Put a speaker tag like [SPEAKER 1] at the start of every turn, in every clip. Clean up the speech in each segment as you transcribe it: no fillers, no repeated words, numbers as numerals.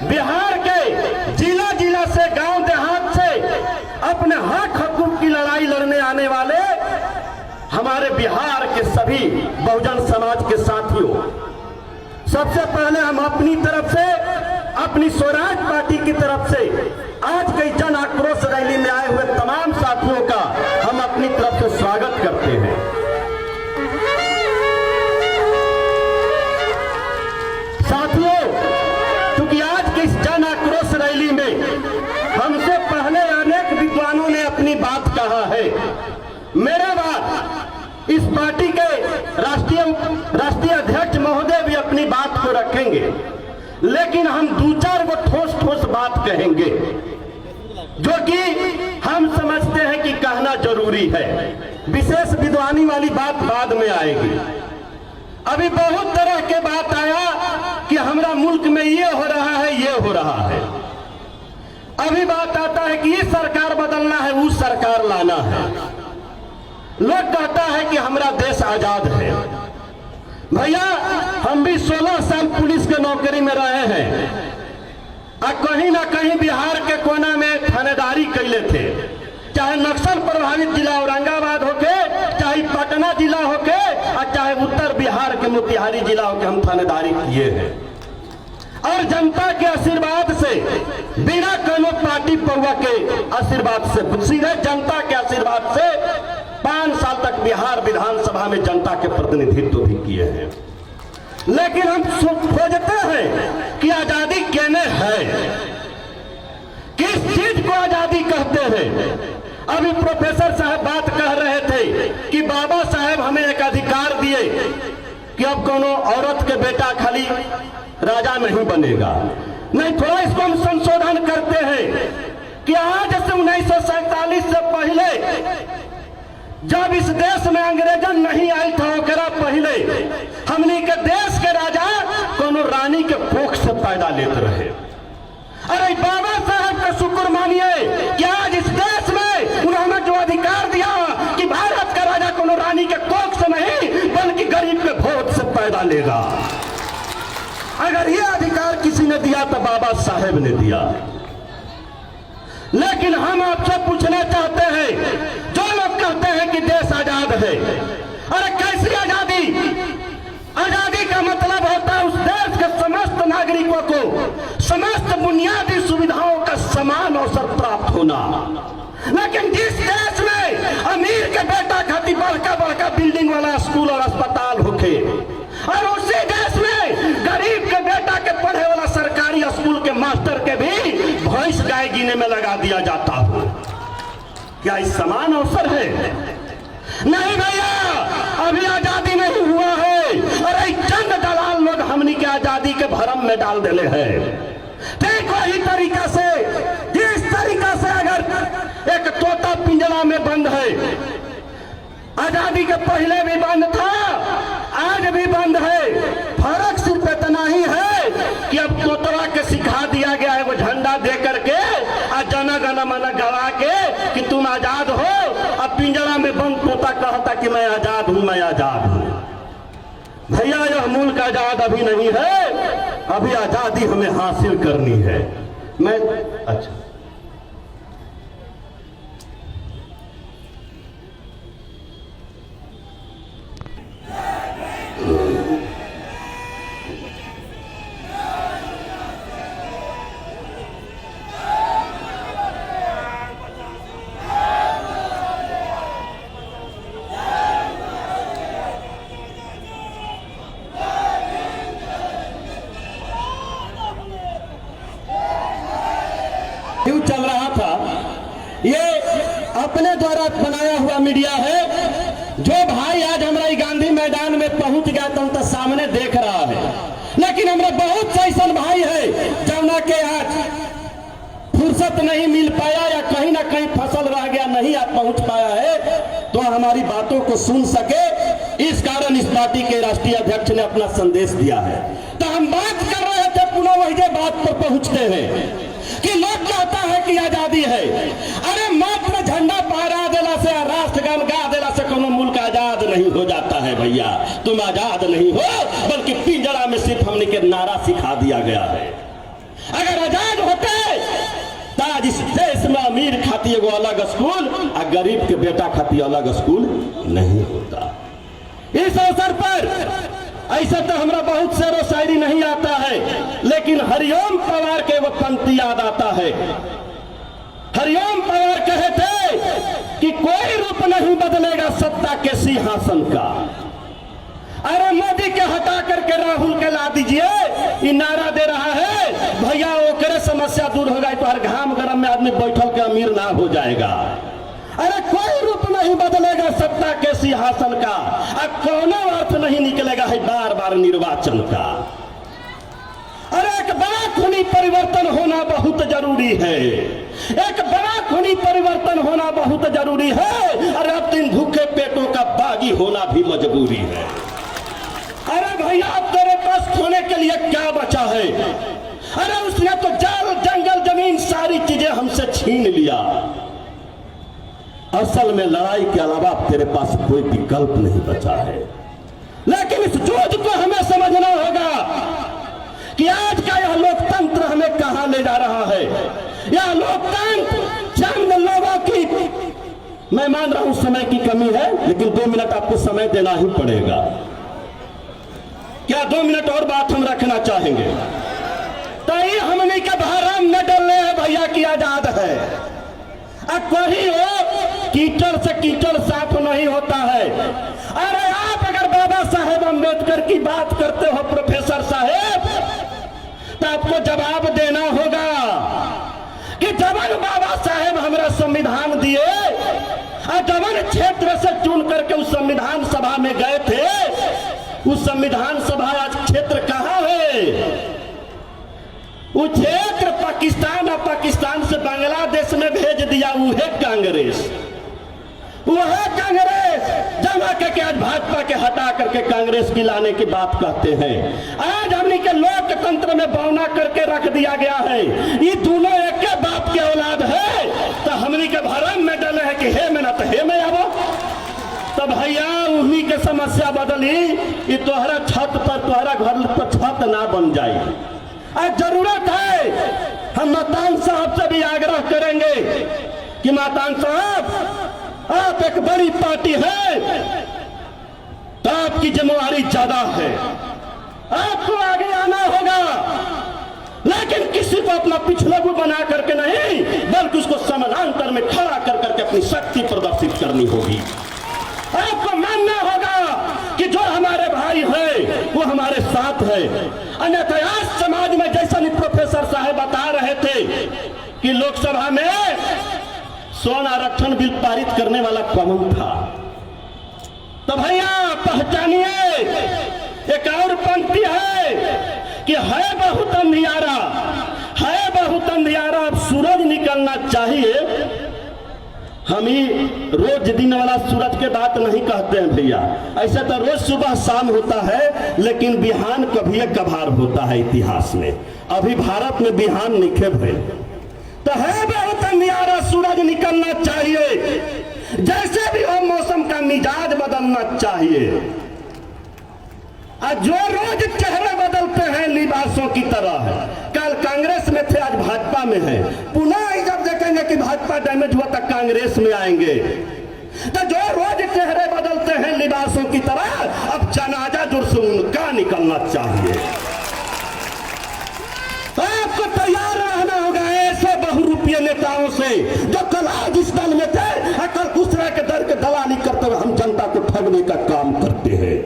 [SPEAKER 1] बिहार के जिला जिला से, गांव देहात से अपने हक हकूक की लड़ाई लड़ने आने वाले हमारे बिहार के सभी बहुजन समाज के साथियों, सबसे पहले हम अपनी तरफ से, अपनी स्वराज पार्टी की तरफ से आज की जन आक्रोश रैली में आए हुए तमाम साथियों का हम अपनी तरफ से स्वागत करते हैं। साथियों, क्योंकि आज की इस जन आक्रोश रैली में हमसे पहले अनेक विद्वानों ने अपनी बात कहा है, मेरे बाद इस पार्टी के राष्ट्रीय अध्यक्ष महोदय भी अपनी बात को रखेंगे, लेकिन हम दो चार वो ठोस बात कहेंगे जो कि हम समझते हैं कि कहना जरूरी है। विशेष विद्वानी वाली बात बाद में आएगी। अभी बहुत तरह के बात आया कि हमारा मुल्क में ये हो रहा है, ये हो रहा है। अभी बात आता है कि ये सरकार बदलना है, वो सरकार लाना है। लोग कहता है कि हमारा देश आजाद है। भैया, हम भी 16 साल पुलिस के नौकरी में रहे हैं और कहीं ना कहीं बिहार के कोना में थानेदारी कैले थे, चाहे नक्सल प्रभावित जिला औरंगाबाद होके, चाहे पटना जिला होके और चाहे उत्तर बिहार के मोतिहारी जिला होके हम थानेदारी किए हैं। और जनता के आशीर्वाद से, बिना कोनो पार्टी पौवा के आशीर्वाद से, सीधे जनता के आशीर्वाद से 5 साल तक बिहार विधानसभा में जनता के प्रतिनिधित्व भी किए हैं। लेकिन हम खोजते हैं कि आजादी कहने है, किस चीज को आजादी कहते हैं। अभी प्रोफेसर साहब बात कह रहे थे कि बाबा साहेब हमें एक अधिकार दिए कि अब कोनो औरत के बेटा खाली राजा नहीं बनेगा। नहीं, थोड़ा इसको हम संशोधन करते हैं कि आज से 1947 से पहले जब इस देश में अंग्रेजन नहीं आई था, ओकरा पहले हमनी के देश के राजा कोनो रानी के कोख से पैदा लेते रहे। अरे बाबा साहब का शुक्र मानिए कि आज इस देश में उन्होंने जो अधिकार दिया कि भारत का राजा कोनो रानी के कोख से नहीं बल्कि गरीब के भोज से पैदा लेगा। अगर ये अधिकार किसी ने दिया तो बाबा साहेब ने दिया। लेकिन हम आपसे पूछना चाहते हैं, जो लोग कहते हैं कि देश आजाद है, अरे कैसी आजादी? आजादी का मतलब होता है उस देश के समस्त नागरिकों को समस्त बुनियादी सुविधाओं का समान अवसर प्राप्त होना। लेकिन जिस देश में अमीर के बेटा खातिर बड़का बिल्डिंग वाला स्कूल और अस्पताल होके, और उसी देश में गरीब के बेटा के पढ़े वाला सरकारी स्कूल के मास्टर के भी भैंस गाय गिने में लगा दिया जाता हो, क्या इस समान अवसर है? नहीं भैया, अभी आजादी नहीं हुआ है। अरे चंद दलाल लोग हमनी के आजादी के भरम में डाल देले हैं। ठीक वही तरीका से, जिस तरीका से अगर एक तोता पिंजरा में बंद है, आजादी के पहले भी बंद था, आज भी बंद है। फर्क सिर्फ इतना ही है कि अब तोतवा के सिखा दिया गया है वो झंडा दे करके और जन गण मन गवा के कि तुम आजाद हो। अब पिंजरा में बंद तोता कहता कि मैं आजाद हूं, मैं आजाद हूं। भैया, यह मुल्क आजाद अभी नहीं है, अभी आजादी हमें हासिल करनी है। मैं अच्छा चल रहा था, ये अपने द्वारा बनाया हुआ मीडिया है। जो भाई आज हमारा गांधी मैदान में पहुंच गया तो सामने देख रहा है, लेकिन हमारे बहुत से ऐसा भाई है जमुना के आज फुर्सत नहीं मिल पाया या कहीं ना कहीं फसल रह गया, नहीं आप पहुंच पाया है तो हमारी बातों को सुन सके, इस कारण इस पार्टी के राष्ट्रीय अध्यक्ष ने अपना संदेश दिया है। तो हम बात कर रहे थे, पुनः वही बात पर पहुंचते हैं कि लोग कहता है कि आजादी है। अरे मात्र झंडा फहरा देला से, राष्ट्रगान गा देला से कोनो मुल्क आजाद नहीं हो जाता है भैया। तुम आजाद नहीं हो, बल्कि पिंजरा में सिर्फ हमने के नारा सिखा दिया गया है। अगर आज इस देश में अमीर खाती एगो अलग स्कूल और गरीब के बेटा खाती अलग स्कूल नहीं होता। इस अवसर पर ऐसा तो हमरा बहुत शेरो शायरी नहीं आता है, लेकिन हरिओम पवार के वो पंक्ति याद आता है। हरिओम पवार कहे थे कि कोई रूप नहीं बदलेगा सत्ता के सिंहासन का। अरे मोदी के हटा करके राहुल के ला दीजिए, ये नारा दे रहा है भैया ओकरे समस्या दूर होगा, तो हर घाम गरम में आदमी बैठल के अमीर ना हो जाएगा। अरे कोई रूप नहीं बदलेगा सत्ता के सिंहासन का, अब कोनो अर्थ नहीं निकलेगा है बार बार निर्वाचन का। अरे एक बड़ा खूनी परिवर्तन होना बहुत जरूरी है, एक बड़ा खूनी परिवर्तन होना बहुत जरूरी है। अरे अब दिन भूखे पेटों का बागी होना भी मजबूरी है। अरे भैया अब तेरे पास खोने के लिए क्या बचा है? अरे उसने तो जाल जंगल जमीन सारी चीजें हमसे छीन लिया। असल में लड़ाई के अलावा तेरे पास कोई विकल्प नहीं बचा है। लेकिन इस जूझ को हमें समझना होगा कि आज का यह लोकतंत्र हमें कहां ले जा रहा है। यह लोकतंत्र चंद लोगों की, मैं मान रहा हूं समय की कमी है, लेकिन 2 मिनट आपको समय देना ही पड़ेगा। क्या 2 मिनट और बात हम रखना चाहेंगे? तो ये हमने के भरम न डलने है भैया की आजाद है। अब कोई हो कीचड़ से कीचड़ साफ नहीं होता है। अरे आप अगर बाबा साहेब अम्बेडकर की बात करते हो प्रोफेसर साहेब, तो आपको जवाब देना होगा कि जवन बाबा साहेब हमारा संविधान दिए और जवन क्षेत्र से चुन करके उस संविधान सभा में गए थे, उस संविधान सभा आज क्षेत्र कहां है? वो क्षेत्र पाकिस्तान और पाकिस्तान से बांग्लादेश में भेज दिया। वो है कांग्रेस, वो है कांग्रेस जमा करके आज भाजपा के हटा करके कांग्रेस की लाने की बात कहते हैं। आज हमने के लोकतंत्र में बौना करके रख दिया गया है। ये दोनों एक के बाप के औलाद है, तो हमने के भरम में डले है कि हे में ना तो हे में आवो। तो भैया उन्हीं के समस्या बदली, ये तोहरा छत पर, तोहरा घर पर छत ना बन जाए। आज जरूरत है, हम मातान साहब से भी आग्रह करेंगे कि मातान साहब आप एक बड़ी पार्टी है, तो आपकी जिम्मेवारी ज्यादा है, आपको आगे आना होगा। लेकिन किसी को अपना पिछलगू बना करके नहीं, बल्कि उसको समानांतर में खड़ा कर करके अपनी शक्ति प्रदर्शित करनी होगी। आपको मानना होगा कि जो हमारे भाई है वो हमारे साथ है। अन्यथा आज समाज में जैसा नहीं प्रोफेसर साहब बता रहे थे कि लोकसभा में स्वर्ण आरक्षण बिल पारित करने वाला कौन था, तो भैया पहचानिए। एक और पंक्ति है कि है बहुत अंधियारा, है बहुत अंधियारा, अब सूरज निकलना चाहिए। हम ही रोज दिन वाला सूरज के बात नहीं कहते हैं भैया, ऐसा तो रोज सुबह शाम होता है, लेकिन बिहान कभी कभार होता है इतिहास में। अभी भारत में बिहान निखे भय, तो है बहुत अंधियारा, सूरज निकलना चाहिए। जैसे भी हो मौसम का मिजाज बदलना चाहिए। जो रोज चेहरे बदलते हैं लिबासों की तरह है। कल कांग्रेस में थे, आज भाजपा में है। पुनः जब देखेंगे कि भाजपा डैमेज हुआ तक कांग्रेस में आएंगे। तो जो रोज चेहरे बदलते हैं लिबासों की तरह, अब जनाजा जुर्स उनका निकलना चाहिए। आपको तैयार रहना होगा ऐसे बहुरूपीय नेताओं से जो कल आज इस दल में थे, कल दूसरे के दल के दलाली करते हुए हम जनता को ठगने का काम करते हैं।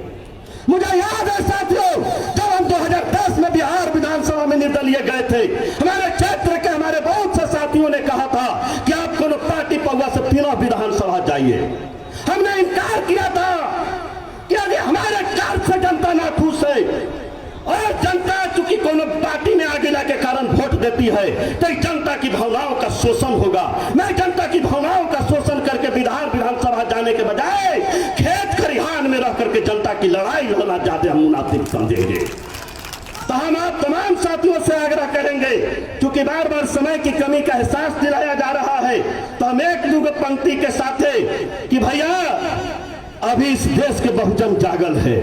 [SPEAKER 1] मुझे याद है साथियों, जब हम 2010 में बिहार विधानसभा में निर्दलीय गए थे, हमारे क्षेत्र के हमारे बहुत से साथियों ने कहा था कि आप कोनो पार्टी पौवा से तीनों विधानसभा जाइए। हमने इनकार किया था कि यदि हमारे कार्य से जनता ना खुश है और जनता चूंकि कोनो पार्टी में आगे के कारण वोट देती है, तो जनता की भावनाओं का शोषण होगा। मैं जनता की भावनाओं का शोषण करके विधानसभा जाने के बजाय खेत खरिहान में रह करके जनता की लड़ाई लड़ना ज्यादा हम मुनासिब समझेंगे। तो हम आप तमाम साथियों से आग्रह करेंगे, क्योंकि बार बार समय की कमी का एहसास दिलाया जा रहा है, तो हम एक दूसरे पंक्ति के साथ कि भैया अभी इस देश के बहुजन जागल है,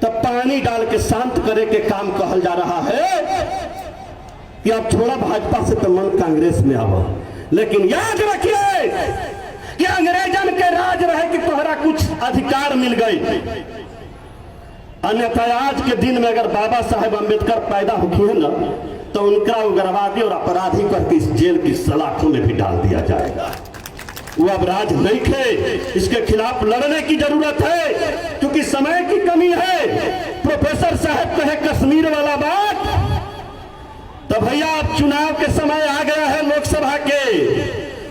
[SPEAKER 1] तब पानी डाल के शांत करे के काम कहल जा रहा है। कि आप थोड़ा भाजपा से तो मन कांग्रेस में आओ, लेकिन याद रखिए कि अंग्रेजन के राज रहे कि तोहरा कुछ अधिकार मिल गए। अन्यथा आज के दिन में अगर बाबा साहेब अम्बेडकर पैदा होती है ना, तो उनका उग्रवादी और अपराधी करके इस जेल की सलाखों में भी डाल दिया जाएगा। वो अब राज नहीं थे, इसके खिलाफ लड़ने की जरूरत है, क्योंकि समय की कमी है। प्रोफेसर साहब कहे कश्मीर वाला बात, तो भैया अब चुनाव के समय आ गया है लोकसभा के।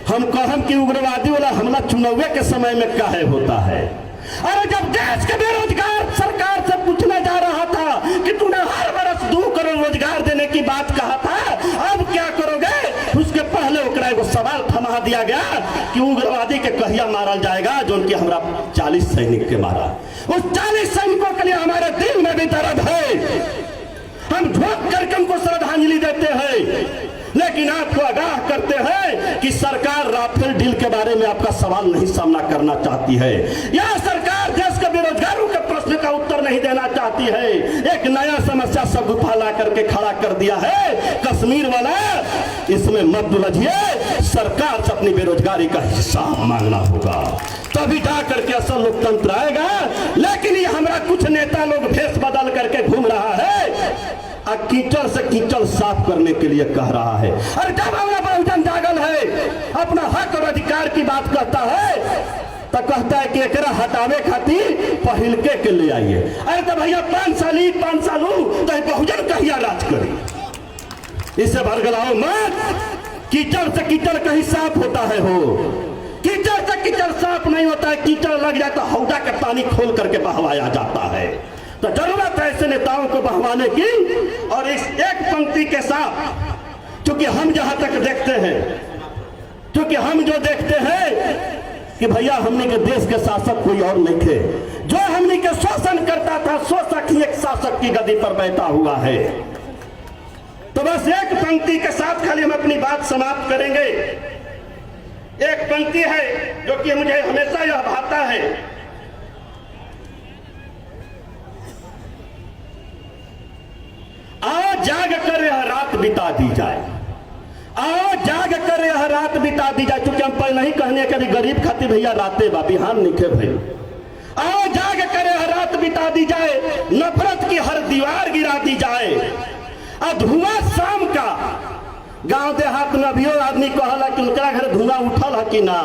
[SPEAKER 1] हम कहम कि उग्रवादी वाला हमला चुनाव के समय में काहे होता है। अरे जब देश के बेरोजगार सरकार से पूछने जा रहा था कि तूने हर बरस 2 करोड़ रोजगार देने की बात कहा था, अब क्या करोगे, उसके पहले ओकरा एगो सवाल थमा दिया गया कि उग्रवादी के कहिया मारा जाएगा, जो उनके हमरा 40 सैनिक के मारा। उस 40 सैनिकों के लिए हमारे दिल में भी दर्द है। हम झोंक करके उनको श्रद्धांजलि देते हैं, लेकिन आपको आगाह करते हैं कि सरकार राफेल डील के बारे में आपका सवाल नहीं सामना करना चाहती है। यह सरकार देश के बेरोजगारों के प्रश्न का उत्तर नहीं देना चाहती है। एक नया समस्या सब उठा ला करके खड़ा कर दिया है, कश्मीर वाला। इसमें मत उलझिए, सरकार से अपनी बेरोजगारी का हिसाब मांगना होगा, तभी जा करके असल लोकतंत्र आएगा। लेकिन ये हमारा कुछ नेता लोग भेष बदल करके घूम रहा है, कीचड़ से कीचड़ साफ करने के लिए कह रहा है। अरे जब हमारा बहुजन जागल है, अपना हक और अधिकार की बात कहता है, तो कहता है कि एकरा हटावे खातिर पहिलके के ले आइए। अरे तो भैया 5 साल 5 साल तो बहुजन कहिया राज करी। इससे भरगलाओ मत, कीचड़ से कीचड़ कहीं साफ होता है हो, कीचड़ से कीचड़ साफ नहीं होता है। कीचड़ लग जाए तो हौदा के पानी खोल करके बहवाया जाता है। तो जरूरत है ऐसे नेताओं को बहवाने की। और इस एक पंक्ति के साथ, क्योंकि हम जहां तक देखते हैं, क्योंकि हम जो देखते हैं कि भैया हमने के देश के शासक कोई और नहीं थे, जो हमने के शोषण करता था, शोषक ही एक शासक की गद्दी पर बैठा हुआ है। तो बस एक पंक्ति के साथ खाली हम अपनी बात समाप्त करेंगे। एक पंक्ति है जो कि मुझे हमेशा यह भाता है, आओ जाग कर यह रात बिता दी जाए, आओ जाग कर यह रात बिता दी जाए। क्योंकि हम पहले नहीं कहने कभी गरीब खातिर भैया राते बा बिहान निके भाई। आओ जाग कर यह रात बिता दी जाए, नफरत की हर दीवार गिरा दी जाए। धुआं शाम का गांव देहात में भी आदमी कहला कि उनका घर धुआं उठल है कि ना,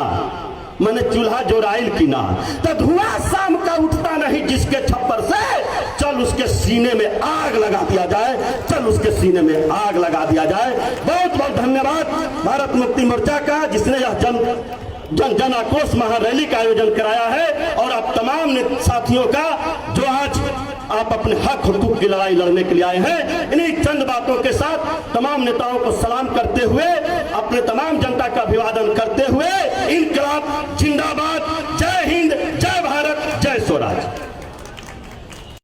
[SPEAKER 1] मैंने चूल्हा जोड़ाइल की ना। तो धुआं शाम का उठता नहीं जिसके छप्पर से, चल उसके सीने में आग लगा दिया जाए, चल उसके सीने में आग लगा दिया जाए। बहुत बहुत धन्यवाद भारत मुक्ति मोर्चा का, जिसने यह जन आक्रोश महारैली का आयोजन कराया है, और आप तमाम साथियों का जो आज आप अपने हक हुकूक की लड़ाई लड़ने के लिए आए हैं। इन्हीं चंद बातों के साथ तमाम नेताओं को सलाम करते हुए, अपने तमाम जनता का अभिवादन करते हुए, इनकलाब जिंदाबाद, जय हिंद।